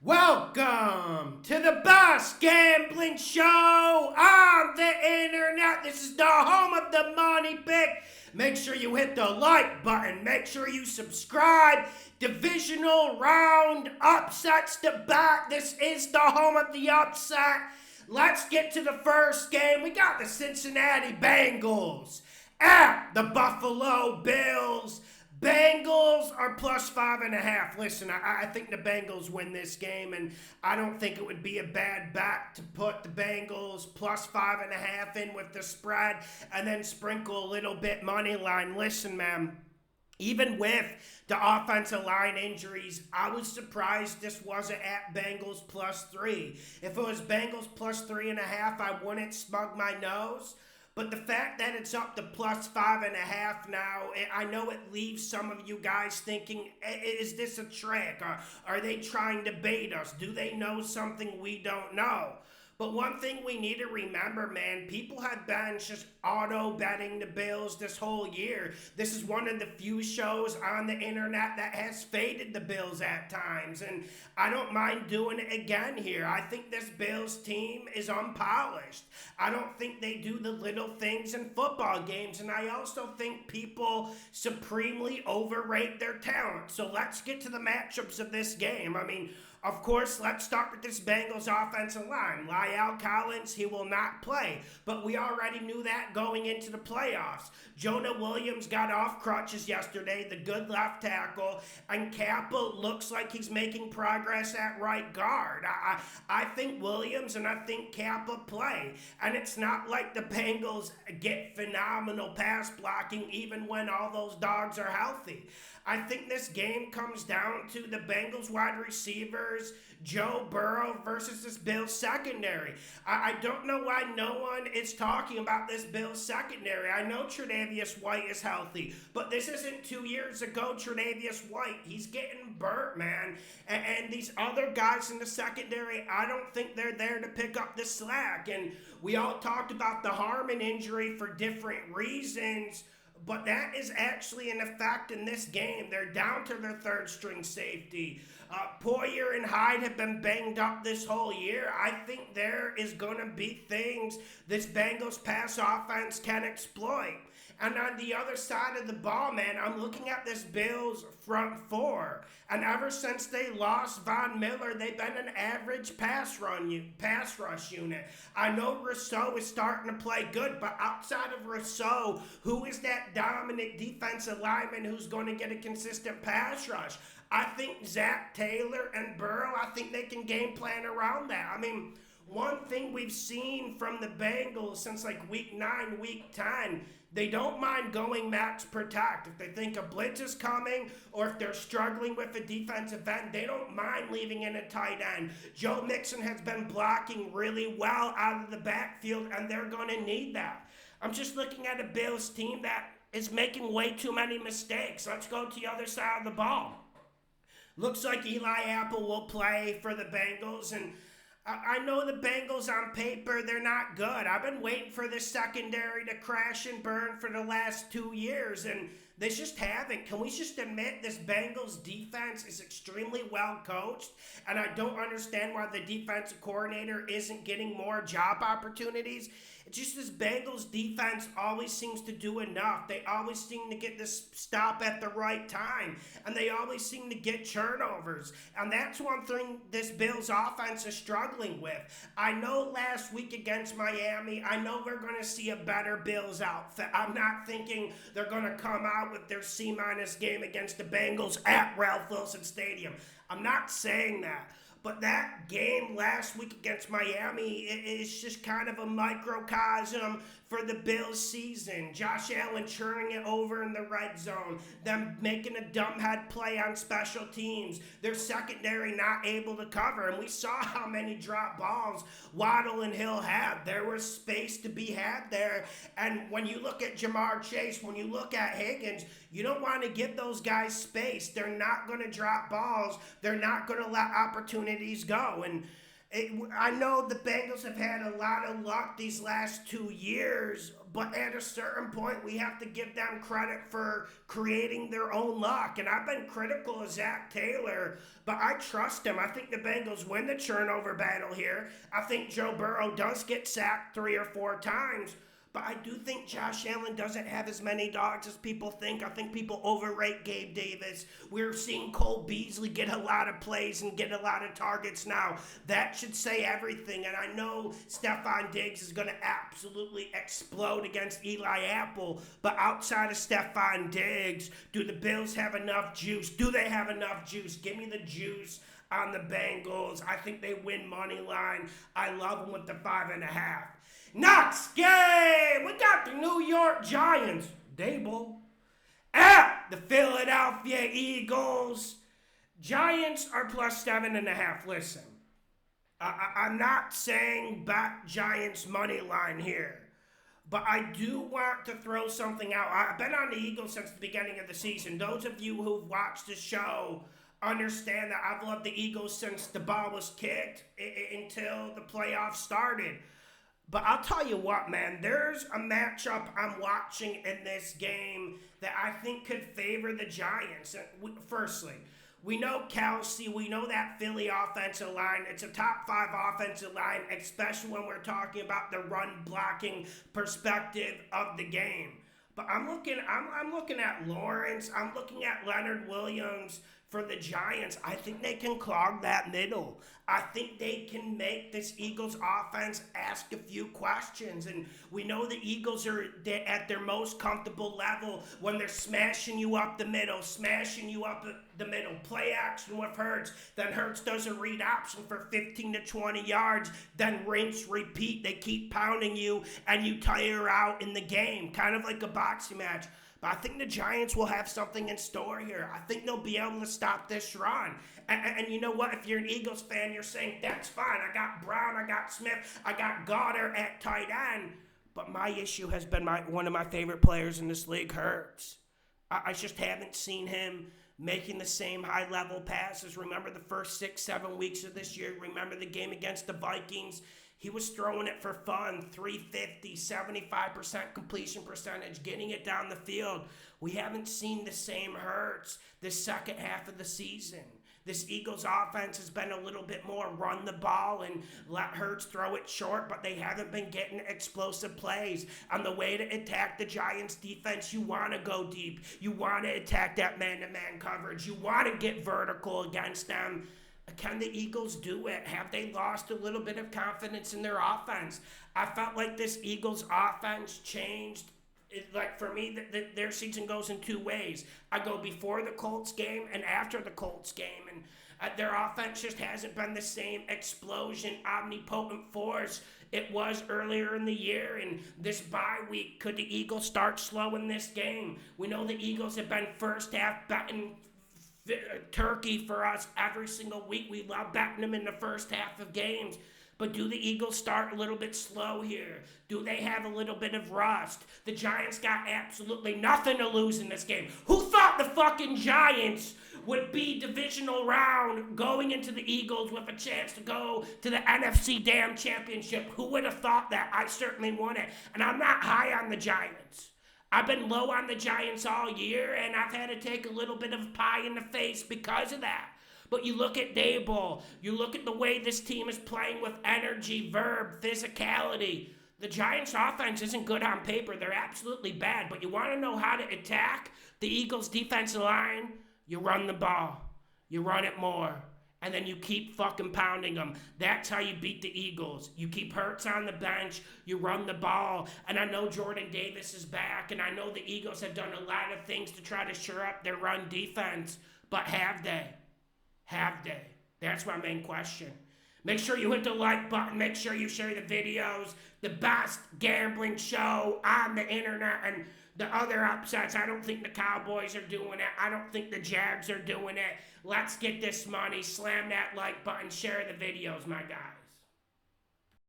Welcome to the best gambling show on the internet. This is the home of the money pick. Make sure you hit the like button. Make sure you subscribe. Divisional round upsets to back. This is the home of the upset. Let's get to the first game. We got the Cincinnati Bengals at the Buffalo Bills. Bengals are plus 5.5. Listen, I think the Bengals win this game, and I don't think it would be a bad bet to put the Bengals plus 5.5 in with the spread and then sprinkle a little bit money line. Listen, man, even with the offensive line injuries, I was surprised this wasn't at Bengals plus 3. If it was Bengals plus 3.5, I wouldn't smug my nose. But the fact that it's up to plus 5.5 now, I know it leaves some of you guys thinking, is this a trick? Are they trying to bait us? Do they know something we don't know? But one thing we need to remember, man, people have been just auto-betting the Bills this whole year. This is one of the few shows on the internet that has faded the Bills at times, and I don't mind doing it again here. I think this Bills team is unpolished. I don't think they do the little things in football games, and I also think people supremely overrate their talent. So let's get to the matchups of this game. Of course, let's start with this Bengals offensive line. La'el Collins, he will not play, but we already knew that going into the playoffs. Jonah Williams got off crutches yesterday, the good left tackle, and Kappa looks like he's making progress at right guard. I think Williams and I think Kappa play, and it's not like the Bengals get phenomenal pass blocking even when all those dogs are healthy. I think this game comes down to the Bengals wide receivers, Joe Burrow versus this Bills secondary. I don't know why no one is talking about this Bills secondary. I know Tre'Davious White is healthy, but this isn't 2 years ago Tre'Davious White. He's getting burnt, man. And these other guys in the secondary, I don't think they're there to pick up the slack. And we all talked about the Harmon injury for different reasons, but that is actually an effect in this game. They're down to their third string safety. Poyer and Hyde have been banged up this whole year. I think there is going to be things this Bengals pass offense can exploit. And on the other side of the ball, man, I'm looking at this Bills front four. And ever since they lost Von Miller, they've been an average pass rush unit. I know Rousseau is starting to play good, but outside of Rousseau, who is that dominant defensive lineman who's going to get a consistent pass rush? I think Zach Taylor and Burrow, I think they can game plan around that. One thing we've seen from the Bengals since like week 9, week 10, they don't mind going max protect. If they think a blitz is coming or if they're struggling with a defensive end, they don't mind leaving in a tight end. Joe Mixon has been blocking really well out of the backfield, and they're going to need that. I'm just looking at a Bills team that is making way too many mistakes. Let's go to the other side of the ball. Looks like Eli Apple will play for the Bengals, and I know the Bengals on paper, they're not good. I've been waiting for this secondary to crash and burn for the last 2 years, and they just haven't. Can we just admit this Bengals defense is extremely well coached, and I don't understand why the defensive coordinator isn't getting more job opportunities. It's just this Bengals defense always seems to do enough. They always seem to get this stop at the right time, and they always seem to get turnovers. And that's one thing this Bills offense is struggling with. I know last week against Miami, I know we're going to see a better Bills outfit. I'm not thinking they're going to come out with their C-minus game against the Bengals at Ralph Wilson Stadium. I'm not saying that. But that game last week against Miami is just kind of a microcosm for the Bills season. Josh Allen churning it over in the red zone, them making a dumbhead play on special teams, their secondary not able to cover. And we saw how many drop balls Waddle and Hill had. There was space to be had there. And when you look at Jamar Chase, when you look at Higgins, you don't want to give those guys space. They're not going to drop balls. They're not going to let opportunities go. And I know the Bengals have had a lot of luck these last 2 years, but at a certain point, we have to give them credit for creating their own luck. And I've been critical of Zach Taylor, but I trust him. I think the Bengals win the turnover battle here. I think Joe Burrow does get sacked 3 or 4 times. But I do think Josh Allen doesn't have as many dogs as people think. I think people overrate Gabe Davis. We're seeing Cole Beasley get a lot of plays and get a lot of targets now. That should say everything. And I know Stephon Diggs is going to absolutely explode against Eli Apple. But outside of Stephon Diggs, do the Bills have enough juice? Do they have enough juice? Give me the juice on the Bengals. I think they win money line. I love them with the 5.5. Next game, we got the New York Giants, Dable, at the Philadelphia Eagles. Giants are plus 7.5. Listen, I'm not saying bet Giants money line here, but I do want to throw something out. I've been on the Eagles since the beginning of the season. Those of you who've watched the show understand that I've loved the Eagles since the ball was kicked until the playoffs started. But I'll tell you what, man, there's a matchup I'm watching in this game that I think could favor the Giants. Firstly, we know Kelsey, we know that Philly offensive line. It's a top 5 offensive line, especially when we're talking about the run blocking perspective of the game. But I'm looking at Lawrence, I'm looking at Leonard Williams for the Giants. I think they can clog that middle. I think they can make this Eagles offense ask a few questions. And we know the Eagles are at their most comfortable level when they're smashing you up the middle, play action with Hurts. Then Hurts does a read option for 15 to 20 yards. Then rinse, repeat. They keep pounding you and you tire out in the game. Kind of like a boxing match. But I think the Giants will have something in store here. I think they'll be able to stop this run. And you know what? If you're an Eagles fan, you're saying, that's fine. I got Brown, I got Smith, I got Goddard at tight end. But my issue has been one of my favorite players in this league, Hurts. I just haven't seen him making the same high-level passes. Remember the first 6-7 weeks of this year? Remember the game against the Vikings? He was throwing it for fun, 350, 75% completion percentage, getting it down the field. We haven't seen the same Hurts this second half of the season. This Eagles offense has been a little bit more run the ball and let Hurts throw it short, but they haven't been getting explosive plays. On the way to attack the Giants defense, you want to go deep. You want to attack that man-to-man coverage. You want to get vertical against them. Can the Eagles do it? Have they lost a little bit of confidence in their offense? I felt like this Eagles offense changed. For me, their season goes in 2 ways. I go before the Colts game and after the Colts game. And their offense just hasn't been the same explosion, omnipotent force it was earlier in the year. And this bye week, could the Eagles start slow in this game? We know the Eagles have been first half betting turkey for us every single week. We love betting them in the first half of games. But do the Eagles start a little bit slow here? Do they have a little bit of rust? The Giants got absolutely nothing to lose in this game. Who thought the fucking Giants would be divisional round going into the Eagles with a chance to go to the NFC damn championship? Who would have thought that? I certainly wouldn't. And I'm not high on the Giants. I've been low on the Giants all year, and I've had to take a little bit of pie in the face because of that. But you look at Dable, you look at the way this team is playing with energy, verb, physicality. The Giants' offense isn't good on paper. They're absolutely bad. But you want to know how to attack the Eagles' defensive line? You run the ball. You run it more. And then you keep fucking pounding them. That's how you beat the Eagles. You keep Hurts on the bench. You run the ball. And I know Jordan Davis is back. And I know the Eagles have done a lot of things to try to shore up their run defense. But have they? Have they? That's my main question. Make sure you hit the like button. Make sure you share the videos. The best gambling show on the internet. And the other upsets, I don't think the Cowboys are doing it. I don't think the Jags are doing it. Let's get this money. Slam that like button. Share the videos, my guys.